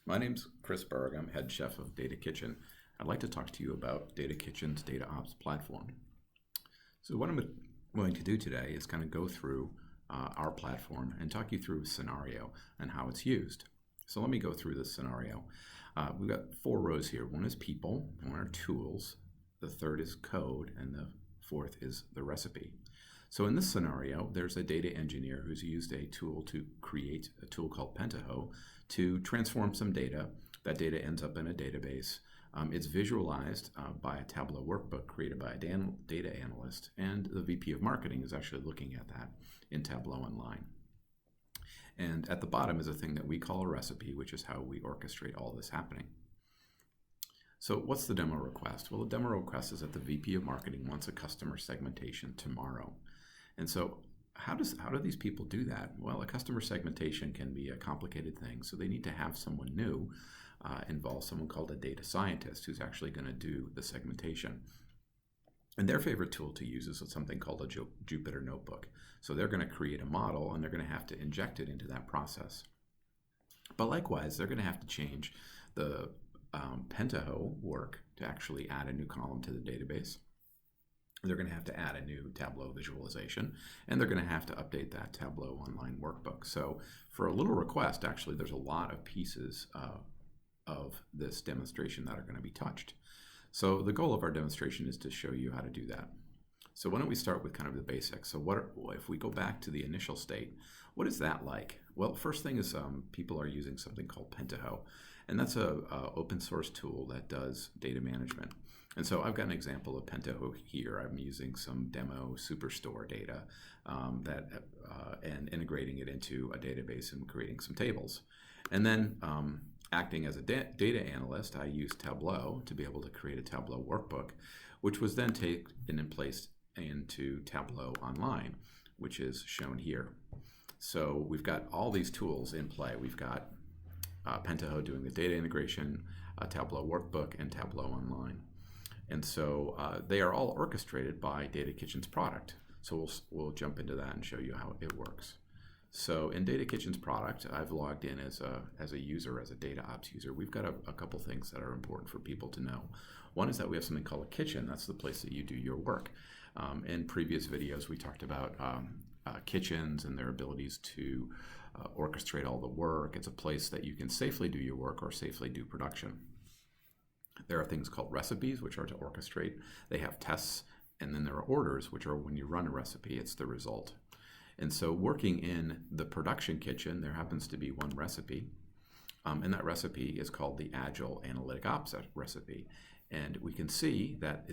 My name's Chris Berg. I'm head chef of DataKitchen. I'd like to talk to you about DataKitchen's DataOps Platform. So what I'm going to do today is kind of go through our platform and talk you through a scenario and how it's used. So let me go through this scenario. We've got 4 rows here. One is people, one are tools, the third is code, and the fourth is the recipe. So in this scenario, there's a data engineer who's used a tool to create a tool called Pentaho to transform some data. That data ends up in a database. It's visualized by a Tableau workbook created by a data analyst, and the VP of Marketing is actually looking at that in Tableau Online. And at the bottom is a thing that we call a recipe, which is how we orchestrate all this happening. So what's the demo request? Well, the demo request is that the VP of Marketing wants a customer segmentation tomorrow. And so how do these people do that? Well, a customer segmentation can be a complicated thing, so they need to have someone new involve someone called a data scientist who's actually going to do the segmentation. And their favorite tool to use is something called a Jupyter notebook. So they're going to create a model, and they're going to have to inject it into that process. But likewise, they're going to have to change the Pentaho work to actually add a new column to the database. They're going to have to add a new Tableau visualization, and they're going to have to update that Tableau Online workbook. So for a little request, actually, there's a lot of pieces of this demonstration that are going to be touched. So the goal of our demonstration is to show you how to do that. So why don't we start with kind of the basics. So if we go back to the initial state, what is that like? Well, first thing is people are using something called Pentaho, and that's a open source tool that does data management. And so I've got an example of Pentaho here. I'm using some demo Superstore data and integrating it into a database and creating some tables. And then acting as a data analyst, I use Tableau to be able to create a Tableau workbook, which was then taken and placed into Tableau Online, which is shown here. So we've got all these tools in play. We've got Pentaho doing the data integration, a Tableau workbook, and Tableau Online. And so they are all orchestrated by DataKitchen's product. So we'll jump into that and show you how it works. So in DataKitchen's product, I've logged in as a user, as a DataOps user. We've got a couple things that are important for people to know. One is that we have something called a kitchen. That's the place that you do your work. In previous videos, we talked about kitchens and their abilities to orchestrate all the work. It's a place that you can safely do your work or safely do production. There are things called recipes, which are to orchestrate. They have tests, and then there are orders, which are when you run a recipe, it's the result. And so working in the production kitchen, there happens to be one recipe, and that recipe is called the Agile Analytic Ops recipe. And we can see that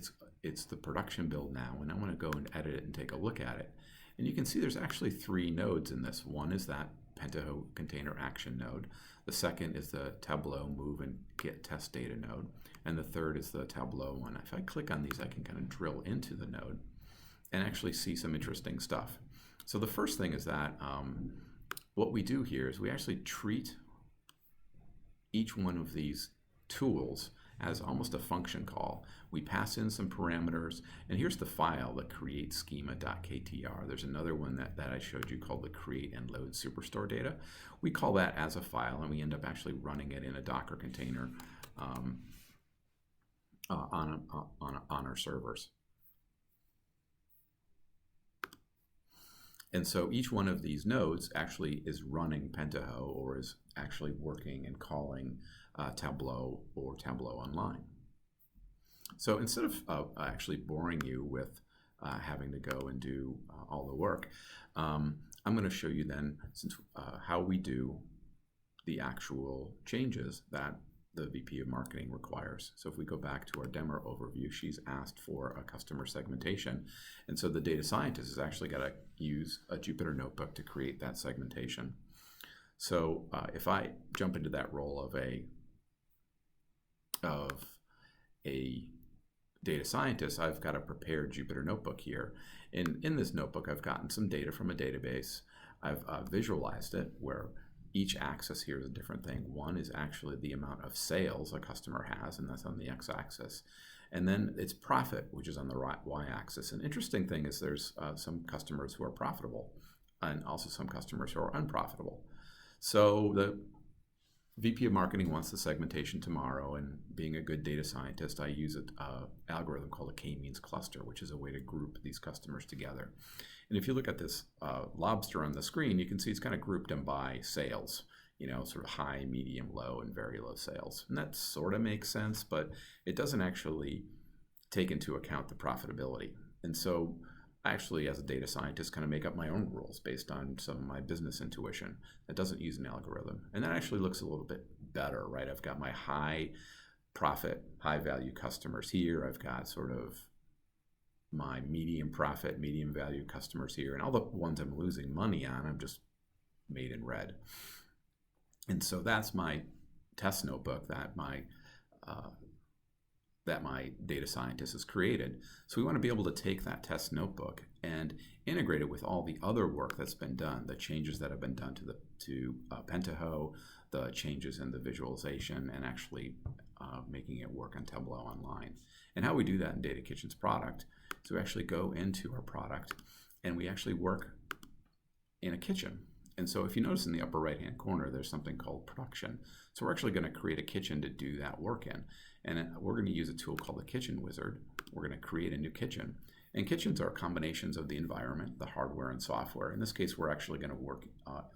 it's the production build now, and I want to go and edit it and take a look at it. And you can see there's actually 3 nodes in this. One is that Pentaho container action node. The second is the Tableau move and get test data node. And the third is the Tableau one. If I click on these, I can kind of drill into the node and actually see some interesting stuff. So the first thing is that what we do here is we actually treat each one of these tools as almost a function call. We pass in some parameters, and here's the file, the create schema.ktr. There's another one that I showed you called the create and load Superstore data. We call that as a file, and we end up actually running it in a Docker container on our servers. And so each one of these nodes actually is running Pentaho or is actually working and calling Tableau or Tableau Online. So instead of actually boring you with having to go and do all the work, I'm going to show you then how we do the actual changes that the VP of Marketing requires. So if we go back to our demo overview, she's asked for a customer segmentation. And so the data scientist has actually got to use a Jupyter notebook to create that segmentation. So if I jump into that role of a data scientist, I've got a prepared Jupyter notebook here. And in this notebook, I've gotten some data from a database. I've visualized it where each axis here is a different thing. One is actually the amount of sales a customer has, and that's on the x-axis. And then it's profit, which is on the y-axis. An interesting thing is there's some customers who are profitable and also some customers who are unprofitable. So VP of Marketing wants the segmentation tomorrow, and being a good data scientist, I use an algorithm called a K-means cluster, which is a way to group these customers together. And if you look at this lobster on the screen, you can see it's kind of grouped them by sales, sort of high, medium, low, and very low sales. And that sort of makes sense, but it doesn't actually take into account the profitability. And so actually, as a data scientist, kind of make up my own rules based on some of my business intuition that doesn't use an algorithm. And that actually looks a little bit better, right? I've got my high profit, high value customers here. I've got sort of my medium profit, medium value customers here. And all the ones I'm losing money on, I'm just made in red. And so that's my test notebook that my data scientist has created. So we want to be able to take that test notebook and integrate it with all the other work that's been done, the changes that have been done to Pentaho, the changes in the visualization, and actually making it work on Tableau Online. And how we do that in DataKitchen's product is we actually go into our product and we actually work in a kitchen. And so if you notice in the upper right-hand corner, there's something called production. So we're actually going to create a kitchen to do that work in. And we're going to use a tool called the Kitchen Wizard. We're going to create a new kitchen. And kitchens are combinations of the environment, the hardware and software. In this case, we're actually going to work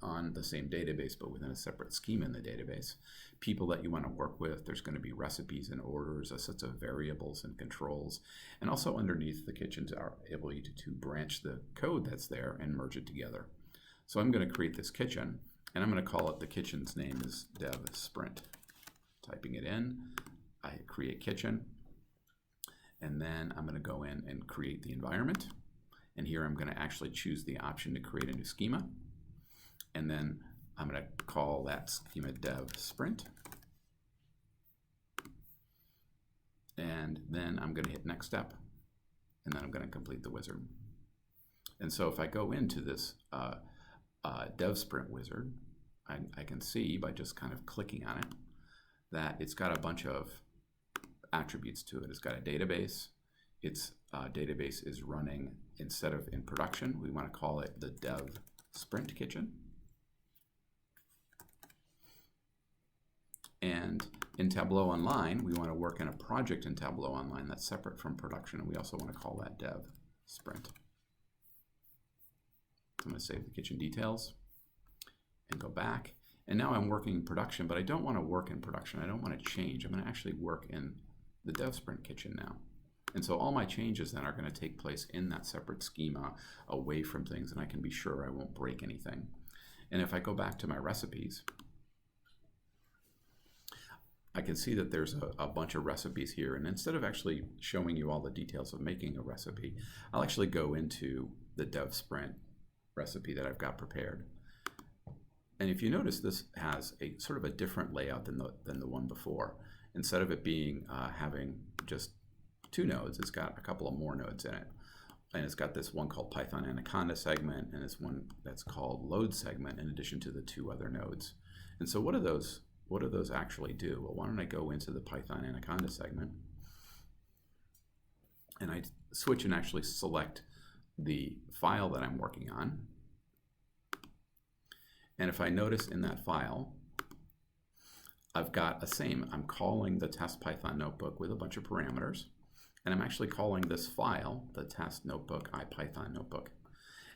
on the same database, but within a separate schema in the database. People that you want to work with, there's going to be recipes and orders, a set of variables and controls. And also underneath the kitchens are able to branch the code that's there and merge it together. So I'm going to create this kitchen, and I'm going to call it, the kitchen's name is Dev Sprint. Typing it in, I create kitchen, and then I'm going to go in and create the environment. And here I'm going to actually choose the option to create a new schema. And then I'm going to call that schema Dev Sprint. And then I'm going to hit next step, and then I'm going to complete the wizard. And so if I go into this Dev Sprint wizard, I can see by just kind of clicking on it that it's got a bunch of attributes to it. It's got a database. Its database is running, instead of in production, we want to call it the Dev Sprint Kitchen. And in Tableau Online, we want to work in a project in Tableau Online that's separate from production, and we also want to call that Dev Sprint. I'm going to save the kitchen details and go back. And now I'm working in production, but I don't want to work in production. I don't want to change. I'm going to actually work in the Dev Sprint kitchen now. And so all my changes then are going to take place in that separate schema, away from things, and I can be sure I won't break anything. And if I go back to my recipes, I can see that there's a bunch of recipes here. And instead of actually showing you all the details of making a recipe, I'll actually go into the Dev Sprint recipe that I've got prepared. And if you notice, this has a sort of a different layout than the one before. Instead of it being having just 2 nodes, it's got a couple of more nodes in it. And it's got this one called Python Anaconda segment, and this one that's called Load segment, in addition to the 2 other nodes. And so what do those actually do? Well, why don't I go into the Python Anaconda segment, and I switch and actually select the file that I'm working on. And if I notice in that file, I've got I'm calling the test Python notebook with a bunch of parameters, and I'm actually calling this file the test notebook IPython notebook.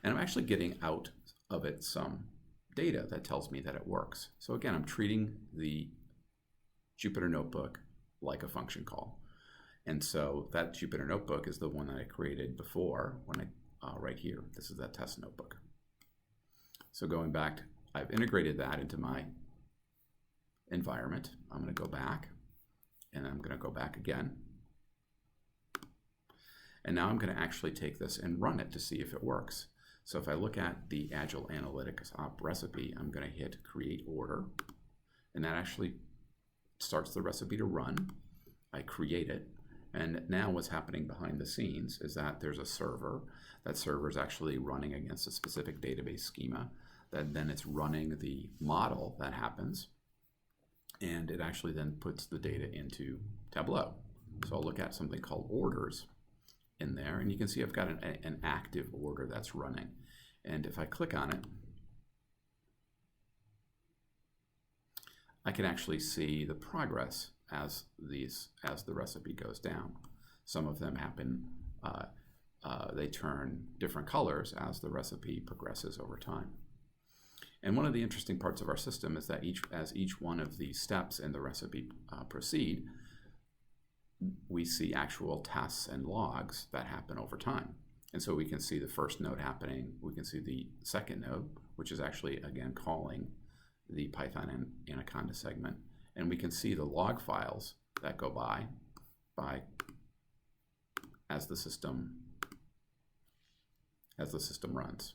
And I'm actually getting out of it some data that tells me that it works. So again, I'm treating the Jupyter notebook like a function call. And so that Jupyter notebook is the one that I created before when right here. This is that test notebook. So going back, I've integrated that into my environment. I'm going to go back, and I'm going to go back again. And now I'm going to actually take this and run it to see if it works. So if I look at the Agile Analytics Op recipe, I'm going to hit Create Order, and that actually starts the recipe to run. I create it, and now what's happening behind the scenes is that there's a server. That server is actually running against a specific database schema. That then it's running the model that happens, and it actually then puts the data into Tableau. So I'll look at something called orders in there, and you can see I've got an active order that's running. And if I click on it, I can actually see the progress as the recipe goes down. Some of them happen, they turn different colors as the recipe progresses over time. And one of the interesting parts of our system is that as each one of these steps in the recipe proceed, we see actual tests and logs that happen over time. And so we can see the first node happening, we can see the second node, which is actually, again, calling the Python and Anaconda segment. And we can see the log files that go by as the system runs.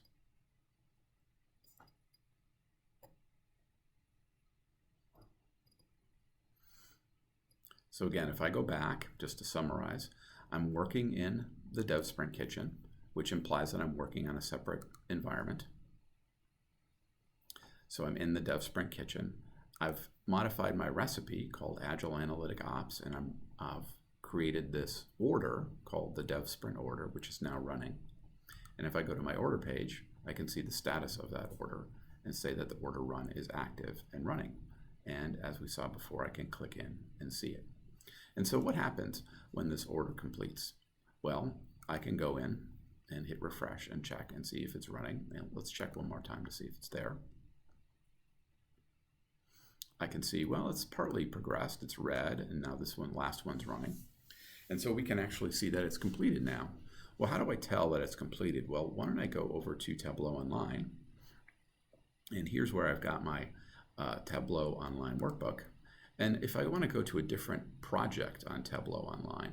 So again, if I go back, just to summarize, I'm working in the Dev Sprint Kitchen, which implies that I'm working on a separate environment. So I'm in the Dev Sprint Kitchen. I've modified my recipe called Agile Analytic Ops, and I've created this order called the Dev Sprint order, which is now running. And if I go to my order page, I can see the status of that order and say that the order run is active and running. And as we saw before, I can click in and see it. And so what happens when this order completes? Well, I can go in and hit refresh and check and see if it's running. And let's check one more time to see if it's there. I can see, well, it's partly progressed, it's red, and now this last one's running. And so we can actually see that it's completed now. Well, how do I tell that it's completed? Well, why don't I go over to Tableau Online, and here's where I've got my Tableau Online workbook. And if I want to go to a different project on Tableau Online,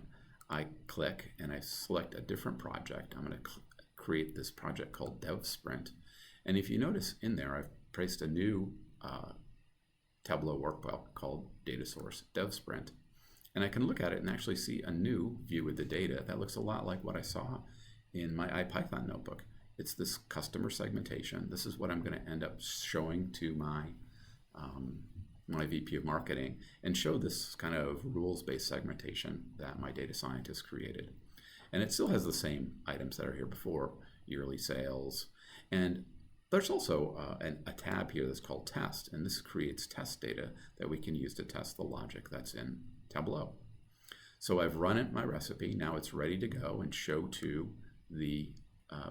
I click and I select a different project. I'm going to create this project called Dev Sprint. And if you notice in there, I've placed a new Tableau workbook called Data Source Dev Sprint. And I can look at it and actually see a new view of the data that looks a lot like what I saw in my IPython notebook. It's this customer segmentation. This is what I'm going to end up showing to my my VP of marketing, and show this kind of rules-based segmentation that my data scientist created. And it still has the same items that are here before, yearly sales. And there's also a tab here that's called test, and this creates test data that we can use to test the logic that's in Tableau. So I've run it, my recipe. Now it's ready to go and show to the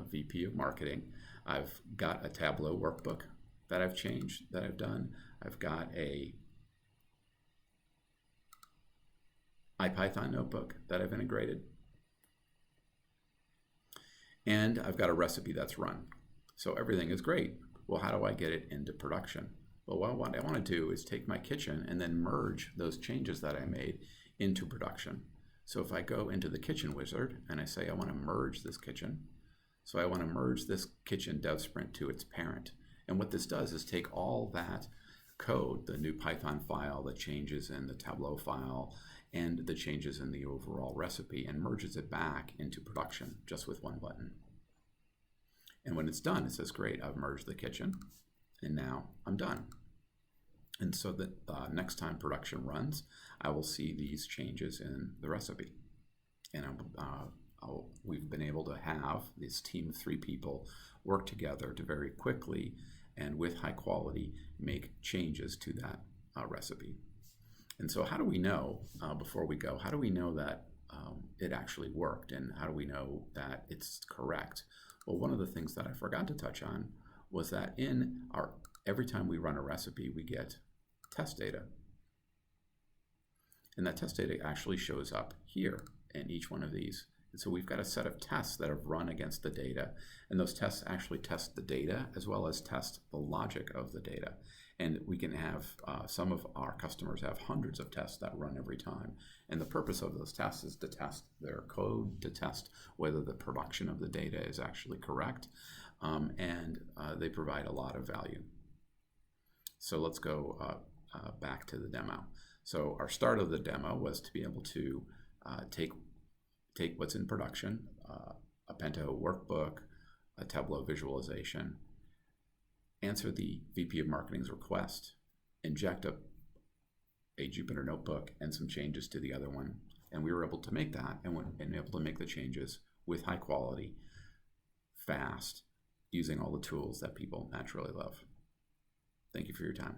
VP of marketing. I've got a Tableau workbook that I've changed, that I've done. I've got a IPython notebook that I've integrated. And I've got a recipe that's run. So everything is great. Well, how do I get it into production? Well, what I want to do is take my kitchen and then merge those changes that I made into production. So if I go into the kitchen wizard and I say I want to merge this kitchen, so I want to merge this kitchen dev sprint to its parent. And what this does is take all that code, the new Python file, the changes in the Tableau file, and the changes in the overall recipe, and merges it back into production just with one button. And when it's done, it says, great, I've merged the kitchen, and now I'm done. And so that next time production runs, I will see these changes in the recipe. And we've been able to have this team of 3 people work together to very quickly and with high quality make changes to that recipe. And so how do we know, before we go, how do we know that it actually worked, and how do we know that it's correct? Well, one of the things that I forgot to touch on was that every time we run a recipe, we get test data. And that test data actually shows up here in each one of these. And so we've got a set of tests that have run against the data, and those tests actually test the data as well as test the logic of the data. And we can have, some of our customers have hundreds of tests that run every time. And the purpose of those tests is to test their code, to test whether the production of the data is actually correct, and they provide a lot of value. So let's go back to the demo. So our start of the demo was to be able to take what's in production, a Pentaho workbook, a Tableau visualization, answer the VP of Marketing's request, inject a Jupyter notebook and some changes to the other one, and we were able to make that and able to make the changes with high quality, fast, using all the tools that people naturally love. Thank you for your time.